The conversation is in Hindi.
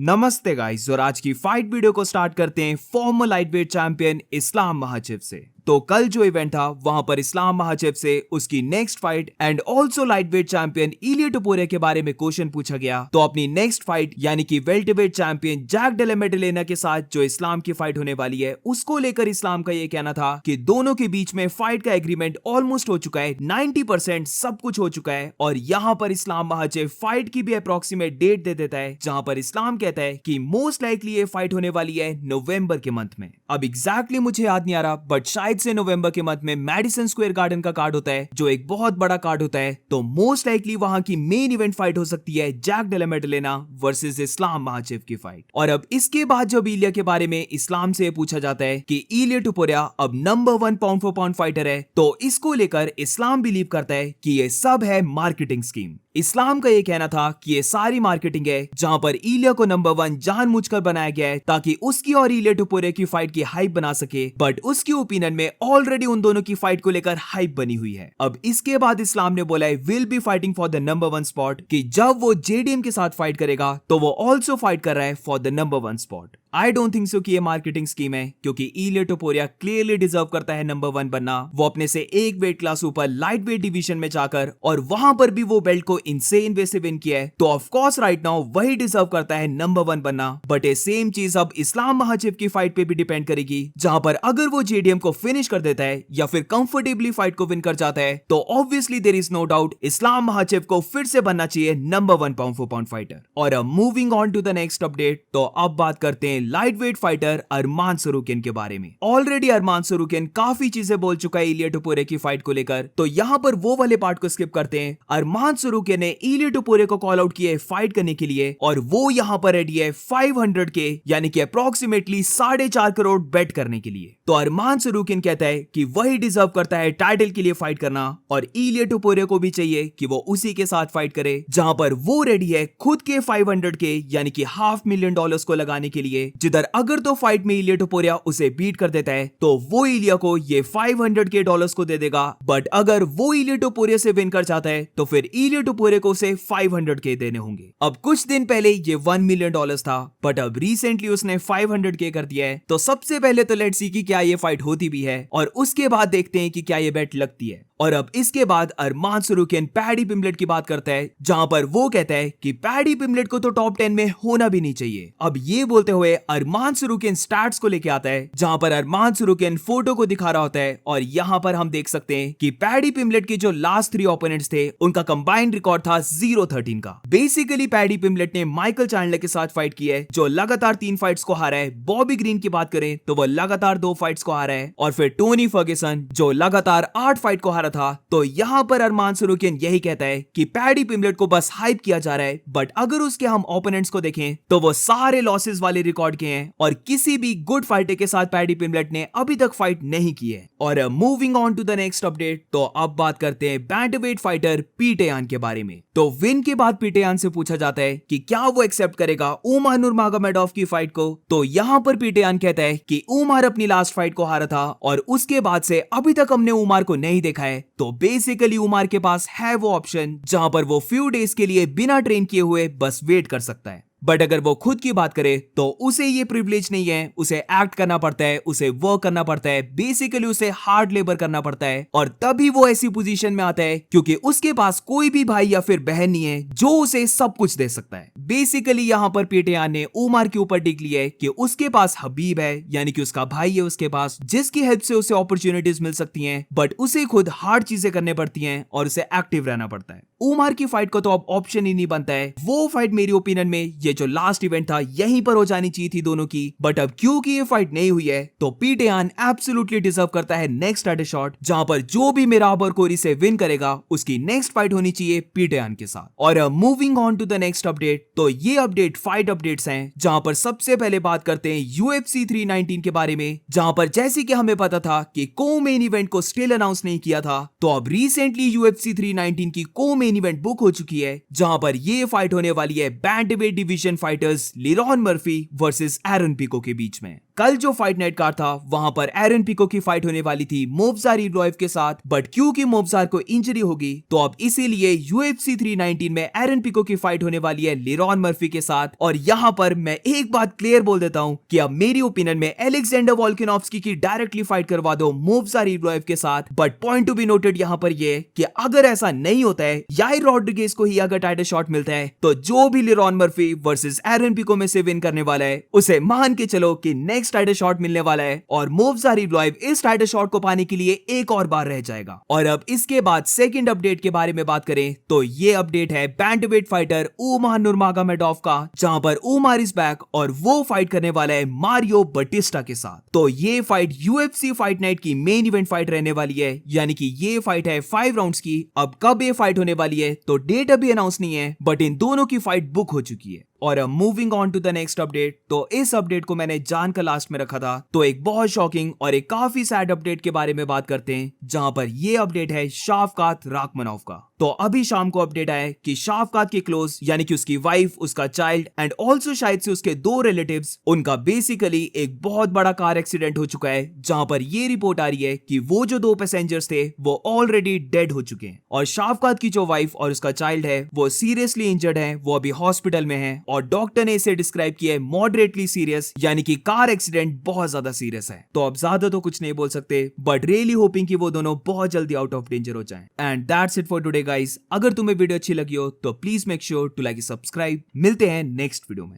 नमस्ते गाइस, और आज की फाइट वीडियो को स्टार्ट करते हैं फॉर्मर लाइटवेट चैंपियन इस्लाम महाचिव से। तो कल जो इवेंट था वहां पर इस्लाम महाचिव से उसकी next fight and also lightweight champion Ilia Topuria के बारे में क्वेश्चन पूछा गया। तो अपनी नेक्स्ट फाइट यानी कि वेल्टरवेट चैंपियन जैक डेला मेडलेना के साथ जो इस्लाम की फाइट होने वाली है उसको लेकर इस्लाम का ये कहना था कि दोनों के बीच में फाइट का एग्रीमेंट ऑलमोस्ट हो चुका है, 90% सब कुछ हो चुका है। और यहाँ पर इस्लाम महाचिव फाइट की भी अप्रोक्सीमेट डेट दे देता है, जहां पर इस्लाम कहता है कि मोस्ट लाइकली ये फाइट होने वाली है नवंबर के मंथ में। अब एग्जैक्टली मुझे याद नहीं आ रहा, बट शायद से नवंबर के मंथ में मैडिसन स्क्वायर गार्डन का कार्ड होता है जो एक बहुत बड़ा कार्ड होता है। तो मोस्ट लाइकली वहां की मेन इवेंट फाइट हो सकती है जैक डेला मेडलेना वर्सेस इस्लाम महाचिव की फाइट। और अब इसके बाद जब इलिया के बारे में इस्लाम से पूछा जाता है कि इलिया टोपुरिया अब number 1 pound for pound fighter है, तो इसको लेकर इस्लाम बिलीव करता है कि ये सब है मार्केटिंग स्कीम। इस्लाम का ये कहना था कि ये सारी मार्केटिंग है, जहां पर इलिया को नंबर 1 जानबूझकर बनाया गया है ताकि उसकी और इलिया टोपुरिया की फाइट की हाइप बना सके। बट उसकी ओपिनियन में ऑलरेडी उन दोनों की फाइट को लेकर हाइप बनी हुई है। अब इसके बाद इस्लाम ने बोला है will be fighting for the number 1 spot, कि जब वो जेडीएम के साथ फाइट करेगा तो वो ऑल्सो फाइट कर रहा है for the number 1 spot. I don't think so कि ये मार्केटिंग स्कीम है, क्योंकि इलिया टोपुरिया क्लियरली डिजर्व करता है नंबर 1 बनना। वो अपने से एक वेट क्लास ऊपर लाइट वेट डिवीजन में जाकर और वहां पर भी वो बेल्ट को इनसेन वे से विन किया है, तो ऑफ कोर्स राइट नाउ वही डिजर्व करता है नंबर 1 बनना। बट ये सेम चीज अब इस्लाम महाचिव की फाइट पे भी डिपेंड करेगी, जहां पर अगर वो जेडीएम को फिनिश कर देता है या फिर कंफर्टेबली फाइट को विन कर जाता है, तो obviously there is no doubt Islam Makhachev को फिर से बनना चाहिए number 1 pound for pound fighter. और अब moving on to the next update, तो अब बात करते हैं lightweight fighter Arman Tsarukyan के बारे में। ऑलरेडी अरमान सरूकिन काफी चीजें बोल चुका है इलिया टोपुरिया की फाइट को लेकर, तो यहाँ पर वो वाले पार्ट को स्किप करते हैं। अरमान सरूकिन ने इलिया टोपुरिया को कॉल आउट किया है फाइट करने के लिए, और वो यहाँ पर रेडी है 500 के यानी कि अप्रोक्सीमेटली 4.5 करोड़ बेट करने के लिए। तो अरमान सरूकिन कहता है कि वही डिजर्व करता है टाइटल के लिए फाइट करना, और इलिया टोपुरिया को भी चाहिए कि वो उसी के साथ फाइट करे, जहां पर वो रेडी है खुद के 500 के यानी कि $500,000 को लगाने के लिए। जिधर अगर तो फाइट में इलिया टोपुरिया उसे बीट कर देता है तो वो इलिया को ये 500 के डॉलर्स को दे देगा, बट अगर वो इलिया टोपुरिया से विन कर जाता है तो फिर इलिया टोपुरिया को उसे 500 के देने होंगे। अब कुछ दिन पहले ये $1 मिलियन था, बट अब रिसेंटली उसने 500 के कर दिया है। तो सबसे पहले तो लेट्स सी कि क्या ये फाइट होती भी है, और उसके बाद देखते हैं कि क्या ये बेट लगती है। और अब इसके बाद अरमान सरूकिन पैडी पिम्बलेट की बात करता है, जहां पर वो कहता है कि पैडी पिम्बलेट को तो टॉप 10 में होना भी नहीं चाहिए। अब ये बोलते हुए अरमान सरूकिन स्टैट्स को लेके आता है, जहां पर अरमान सरूकिन फोटो को दिखा रहा होता है, और यहां पर हम देख सकते हैं कि पैडी पिम्बलेट के जो लास्ट 3 ओपोनेंट्स थे उनका कंबाइंड रिकॉर्ड था 0-13 का। बेसिकली पैडी पिम्बलेट ने माइकल चैंडलर के साथ फाइट की है, जो लगातार 3 फाइट्स को हारा है। बॉबी ग्रीन की बात करें तो वो लगातार 2 फाइट्स को हारा है, और फिर टोनी फर्ग्यूसन जो लगातार 8 फाइट को हारा था। तो यहां पर अरमान सरूकिन यही कहता है कि पैडी पिम्बलेट को बस हाइप किया जा रहा है, बट अगर उसके हम ओपोनेंट्स को देखें तो वो सारे लॉसेस वाले रिकॉर्ड के हैं, और किसी भी गुड फाइटर के साथ पैडी पिम्बलेट ने अभी तक फाइट नहीं की है। और moving on to the next update, तो अब बात करते हैं बैंटरवेट फाइटर पीटर यान के बारे में। तो विन के बाद पीटर यान से पूछा जाता है कि क्या वो एक्सेप्ट करेगा उमर नूरमागोमेडोव की फाइट को। तो यहां पर पीटर यान कहता है कि उमर अपनी लास्ट फाइट को हारा था, और उसके बाद से अभी तक हमने उमर को नहीं देखा है। तो बेसिकली उमर के पास है वो ऑप्शन जहां पर वो फ्यू डेज के लिए बिना ट्रेन किए हुए बस वेट कर सकता है। बट अगर वो खुद की बात करे तो उसे ये प्रिविलेज नहीं है, उसे एक्ट करना पड़ता है, उसे वर्क करना पड़ता है, बेसिकली उसे हार्ड लेबर करना पड़ता है, और तभी वो ऐसी पोजीशन में आता है क्योंकि उसके पास कोई भी भाई या फिर बहन नहीं है जो उसे सब कुछ दे सकता है। बेसिकली यहाँ पर पीटर यान ने उमर के ऊपर टिक लिया है कि उसके पास हबीब है, यानी कि उसका भाई है उसके पास, जिसकी हेल्प से उसे अपॉर्चुनिटीज मिल सकती हैं, बट उसे खुद हार्ड चीजें करनी पड़ती हैं और उसे एक्टिव रहना पड़ता है। उमर की फाइट को तो अब ऑप्शन ही नहीं बनता है। वो फाइट मेरी ओपिनियन में ये जो लास्ट इवेंट था यहीं पर हो जानी चाहिए थी दोनों की, बट अब क्योंकि ये फाइट नहीं हुई है तो पीटर यान एब्सोल्युटली डिजर्व करता है नेक्स्ट टाइटल शॉट, जहां पर जो भी मिराबर कोरी से विन करेगा उसकी नेक्स्ट फाइट होनी चाहिए पीटर यान के साथ। और moving on to the next update, तो ये अपडेट फाइट अपडेट्स हैं, जहां पर सबसे पहले बात करते हैं UFC 319 के बारे में, जहां पर जैसे कि हमें पता था कि को मेन इवेंट को स्टिल अनाउंस नहीं किया था, तो अब रिसेंटली UFC 319 की को मेन इवेंट बुक हो चुकी है, जहां पर ये फाइट होने वाली है bantamweight division competition fighters Lerone Murphy versus Aaron Pico के बीच में। कल जो फाइट नाइट कार्ड था वहां पर एरन पिको की फाइट होने वाली थी मोवजार इव्लोएव के साथ, बट क्योंकि मोवजार को इंजरी होगी तो अब इसीलिए UFC 319 में एरन पिको की फाइट होने वाली है लिरॉन मर्फी के साथ। और यहां पर मैं एक बात क्लियर बोल देता हूं कि अब मेरी ओपिनियन में अलेक्जेंडर वोल्कानोव्स्की की डायरेक्टली फाइट करवा दो मोवजार इव्लोएव के साथ। But point to be noted यहां पर ये कि अगर ऐसा नहीं होता है, याइर रॉड्रिगेज को ही अगर टाइटल शॉट मिलता है, तो जो भी लिरॉन मर्फी वर्सेस एरन पिको में से विन करने वाला है उसे मान के चलो कि नेक्स्ट टाइटल शॉट मिलने वाला है और मोवजार इव्लोएव इस टाइटल शॉट को पाने के लिए एक और बार रह जाएगा। और अब इसके बाद सेकंड अपडेट के बारे में बात करें तो ये अपडेट है बैंटवेट फाइटर उमर नुरमागोमेडोव का, जहां पर उमर इज बैक और वो फाइट करने वाला है मारियो बटिस्टा के साथ। तो ये फाइट UFC फाइट नाइट की मेन इवेंट फाइट रहने वाली है, यानी कि ये फाइट है 5 राउंड्स की। अब कब ये फाइट होने वाली है तो डेट अभी अनाउंस नहीं है, बट इन दोनों की फाइट बुक हो चुकी है। और अब moving on to the next update, तो इस अपडेट को मैंने जानकर लास्ट में रखा था, तो एक बहुत शॉकिंग और एक काफी सैड अपडेट के बारे में बात करते हैं, जहां पर ये अपडेट है शाफकात राखमनोव का। तो अभी शाम को अपडेट आया कि शाफकात के क्लोज यानी कि उसकी वाइफ, उसका चाइल्ड एंड ऑल्सो शायद से उसके 2 रिलेटिव्स, उनका बेसिकली एक बहुत बड़ा कार एक्सीडेंट हो चुका है, जहां पर ये रिपोर्ट आ रही है कि वो जो 2 पैसेंजर्स थे वो ऑलरेडी डेड हो चुके हैं। और शाफकात की जो वाइफ और उसका चाइल्ड है वो सीरियसली इंजर्ड है, वो अभी हॉस्पिटल में है और डॉक्टर ने इसे डिस्क्राइब किया है मॉडरेटली सीरियस, यानी कि कार एक्सीडेंट बहुत ज्यादा सीरियस है। तो अब ज्यादा तो कुछ नहीं बोल सकते, बट रियली होपिंग कि वो दोनों बहुत जल्दी आउट ऑफ डेंजर हो जाएं। And that's it for today guys. अगर तुम्हें वीडियो अच्छी लगी हो तो please make sure to like subscribe. मिलते हैं नेक्स्ट वीडियो में।